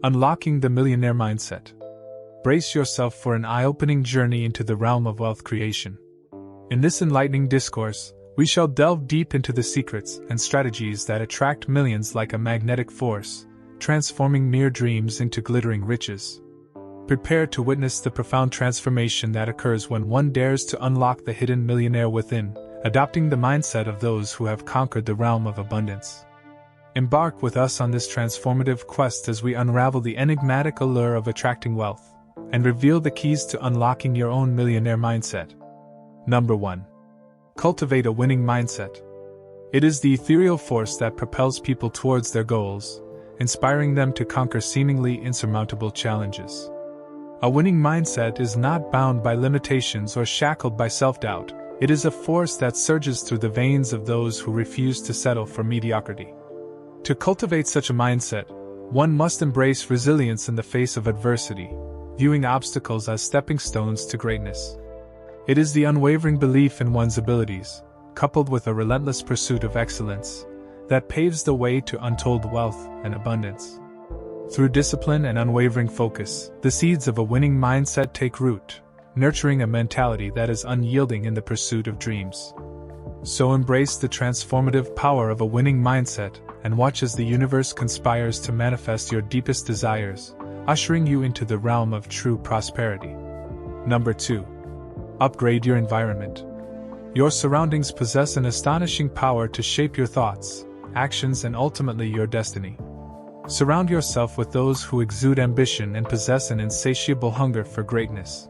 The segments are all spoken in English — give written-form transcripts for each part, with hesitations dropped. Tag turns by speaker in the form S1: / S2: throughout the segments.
S1: Unlocking the Millionaire Mindset. Brace yourself for an eye-opening journey into the realm of wealth creation. In this enlightening discourse, we shall delve deep into the secrets and strategies that attract millions like a magnetic force, transforming mere dreams into glittering riches. Prepare to witness the profound transformation that occurs when one dares to unlock the hidden millionaire within, adopting the mindset of those who have conquered the realm of abundance. Embark with us on this transformative quest as we unravel the enigmatic allure of attracting wealth, and reveal the keys to unlocking your own millionaire mindset. Number 1. Cultivate a winning mindset. It is the ethereal force that propels people towards their goals, inspiring them to conquer seemingly insurmountable challenges. A winning mindset is not bound by limitations or shackled by self-doubt. It is a force that surges through the veins of those who refuse to settle for mediocrity. To cultivate such a mindset, one must embrace resilience in the face of adversity, viewing obstacles as stepping stones to greatness. It is the unwavering belief in one's abilities, coupled with a relentless pursuit of excellence, that paves the way to untold wealth and abundance. Through discipline and unwavering focus, the seeds of a winning mindset take root, nurturing a mentality that is unyielding in the pursuit of dreams. So embrace the transformative power of a winning mindset and watch as the universe conspires to manifest your deepest desires, ushering you into the realm of true prosperity. Number 2. Upgrade your environment. Your surroundings possess an astonishing power to shape your thoughts, actions, and ultimately your destiny. Surround yourself with those who exude ambition and possess an insatiable hunger for greatness.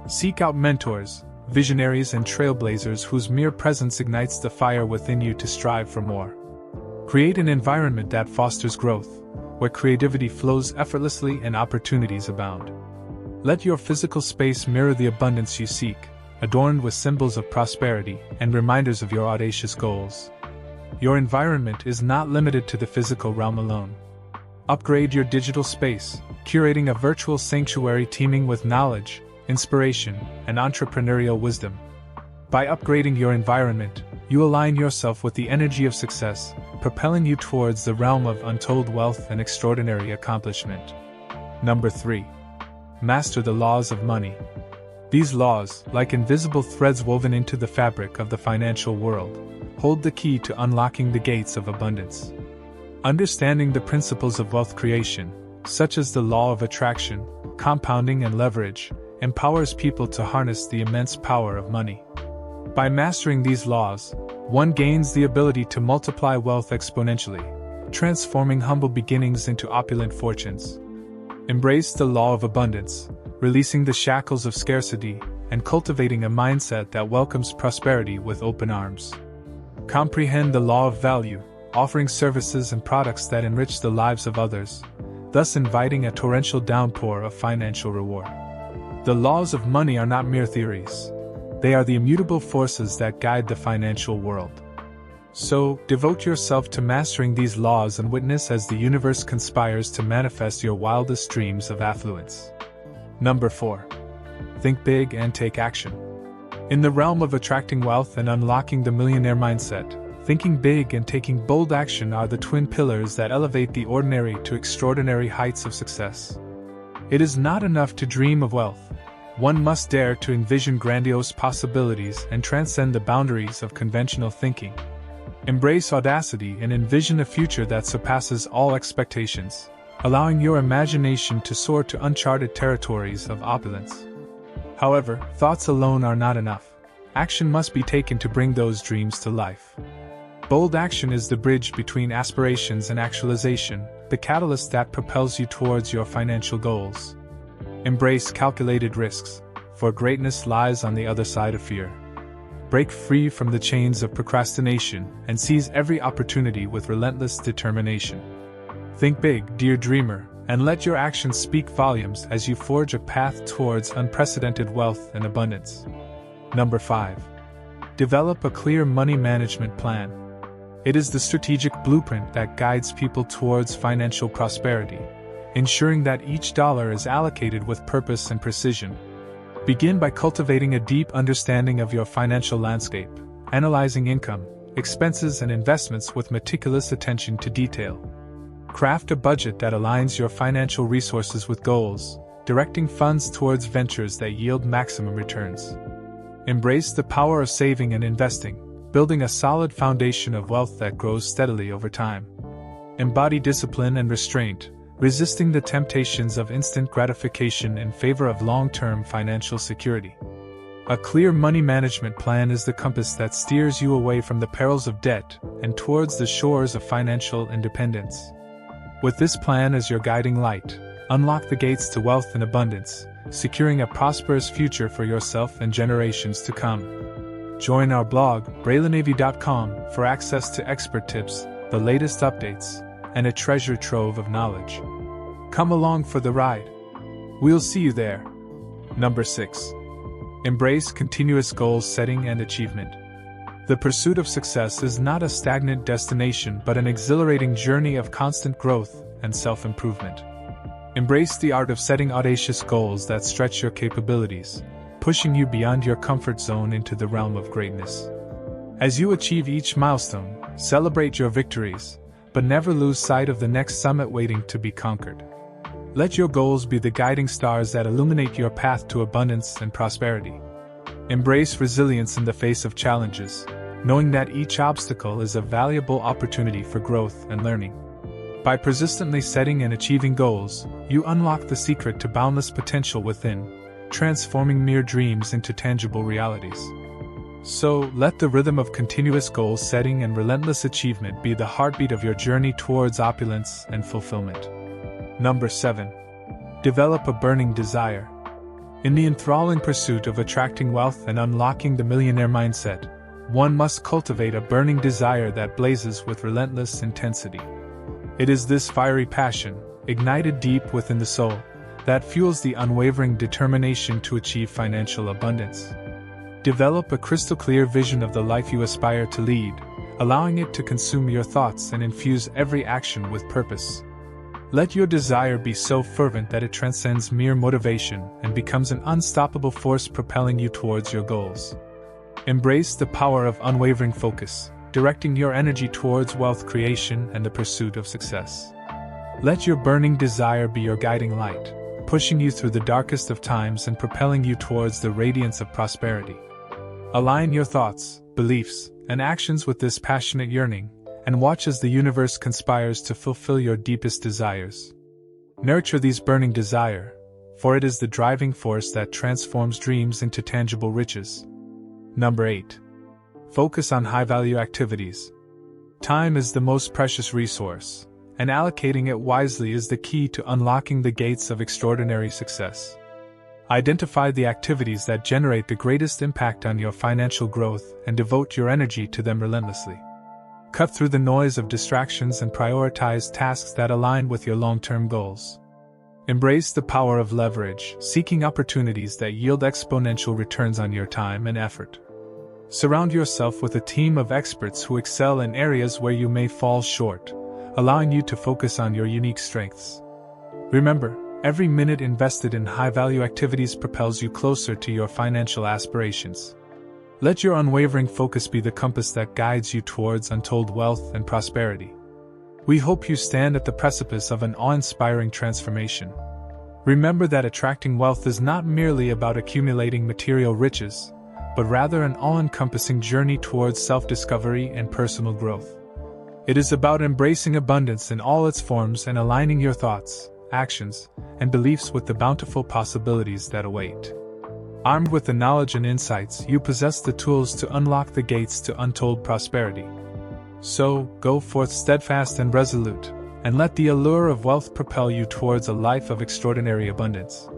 S1: Seek out mentors, visionaries, and trailblazers whose mere presence ignites the fire within you to strive for more. Create an environment that fosters growth, where creativity flows effortlessly and opportunities abound. Let your physical space mirror the abundance you seek, adorned with symbols of prosperity and reminders of your audacious goals. Your environment is not limited to the physical realm alone. Upgrade your digital space, curating a virtual sanctuary teeming with knowledge, inspiration, and entrepreneurial wisdom. By upgrading your environment, you align yourself with the energy of success, propelling you towards the realm of untold wealth and extraordinary accomplishment. Number 3. Master the laws of money. These laws, like invisible threads woven into the fabric of the financial world, hold the key to unlocking the gates of abundance. Understanding the principles of wealth creation, such as the law of attraction, compounding, and leverage, empowers people to harness the immense power of money. By mastering these laws, one gains the ability to multiply wealth exponentially, transforming humble beginnings into opulent fortunes. Embrace the law of abundance, releasing the shackles of scarcity, and cultivating a mindset that welcomes prosperity with open arms. Comprehend the law of value, offering services and products that enrich the lives of others, thus inviting a torrential downpour of financial reward. The laws of money are not mere theories. They are the immutable forces that guide the financial world. So, devote yourself to mastering these laws and witness as the universe conspires to manifest your wildest dreams of affluence. Number 4. Think big and take action. In the realm of attracting wealth and unlocking the millionaire mindset, thinking big and taking bold action are the twin pillars that elevate the ordinary to extraordinary heights of success. It is not enough to dream of wealth. One must dare to envision grandiose possibilities and transcend the boundaries of conventional thinking. Embrace audacity and envision a future that surpasses all expectations, allowing your imagination to soar to uncharted territories of opulence. However, thoughts alone are not enough. Action must be taken to bring those dreams to life. Bold action is the bridge between aspirations and actualization, the catalyst that propels you towards your financial goals. Embrace calculated risks, for greatness lies on the other side of fear. Break free from the chains of procrastination and seize every opportunity with relentless determination. Think big, dear dreamer, and let your actions speak volumes as you forge a path towards unprecedented wealth and abundance. Number 5. Develop a clear money management plan. It is the strategic blueprint that guides people towards financial prosperity, ensuring that each dollar is allocated with purpose and precision. Begin by cultivating a deep understanding of your financial landscape, analyzing income, expenses, and investments with meticulous attention to detail. Craft a budget that aligns your financial resources with goals, directing funds towards ventures that yield maximum returns. Embrace the power of saving and investing, building a solid foundation of wealth that grows steadily over time. Embody discipline and restraint, resisting the temptations of instant gratification in favor of long-term financial security. A clear money management plan is the compass that steers you away from the perils of debt and towards the shores of financial independence. With this plan as your guiding light, unlock the gates to wealth and abundance, securing a prosperous future for yourself and generations to come. Join our blog, BraylenAV.com, for access to expert tips, the latest updates, and a treasure trove of knowledge. Come along for the ride. We'll see you there. Number 6. Embrace continuous goal setting and achievement. The pursuit of success is not a stagnant destination but an exhilarating journey of constant growth and self-improvement. Embrace the art of setting audacious goals that stretch your capabilities, pushing you beyond your comfort zone into the realm of greatness. As you achieve each milestone, celebrate your victories, but never lose sight of the next summit waiting to be conquered. Let your goals be the guiding stars that illuminate your path to abundance and prosperity. Embrace resilience in the face of challenges, knowing that each obstacle is a valuable opportunity for growth and learning. By persistently setting and achieving goals, you unlock the secret to boundless potential within, transforming mere dreams into tangible realities. So, let the rhythm of continuous goal setting and relentless achievement be the heartbeat of your journey towards opulence and fulfillment. Number 7. Develop a burning desire. In the enthralling pursuit of attracting wealth and unlocking the millionaire mindset, one must cultivate a burning desire that blazes with relentless intensity. It is this fiery passion, ignited deep within the soul, that fuels the unwavering determination to achieve financial abundance. Develop a crystal-clear vision of the life you aspire to lead, allowing it to consume your thoughts and infuse every action with purpose. Let your desire be so fervent that it transcends mere motivation and becomes an unstoppable force propelling you towards your goals. Embrace the power of unwavering focus, directing your energy towards wealth creation and the pursuit of success. Let your burning desire be your guiding light, pushing you through the darkest of times and propelling you towards the radiance of prosperity. Align your thoughts, beliefs, and actions with this passionate yearning, and watch as the universe conspires to fulfill your deepest desires. Nurture these burning desire, for it is the driving force that transforms dreams into tangible riches. Number 8. Focus on high-value activities. Time is the most precious resource, and allocating it wisely is the key to unlocking the gates of extraordinary success. Identify the activities that generate the greatest impact on your financial growth and devote your energy to them relentlessly. Cut through the noise of distractions and prioritize tasks that align with your long-term goals. Embrace the power of leverage, seeking opportunities that yield exponential returns on your time and effort. Surround yourself with a team of experts who excel in areas where you may fall short, allowing you to focus on your unique strengths. Remember, every minute invested in high-value activities propels you closer to your financial aspirations. Let your unwavering focus be the compass that guides you towards untold wealth and prosperity. We hope you stand at the precipice of an awe-inspiring transformation. Remember that attracting wealth is not merely about accumulating material riches, but rather an all-encompassing journey towards self-discovery and personal growth. It is about embracing abundance in all its forms and aligning your thoughts, actions, and beliefs with the bountiful possibilities that await. Armed with the knowledge and insights, you possess the tools to unlock the gates to untold prosperity. So, go forth steadfast and resolute, and let the allure of wealth propel you towards a life of extraordinary abundance.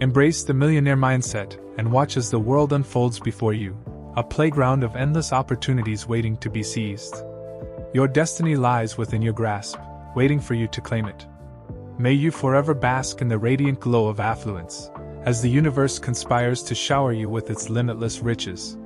S1: Embrace the millionaire mindset, and watch as the world unfolds before you, a playground of endless opportunities waiting to be seized. Your destiny lies within your grasp, waiting for you to claim it. May you forever bask in the radiant glow of affluence, as the universe conspires to shower you with its limitless riches.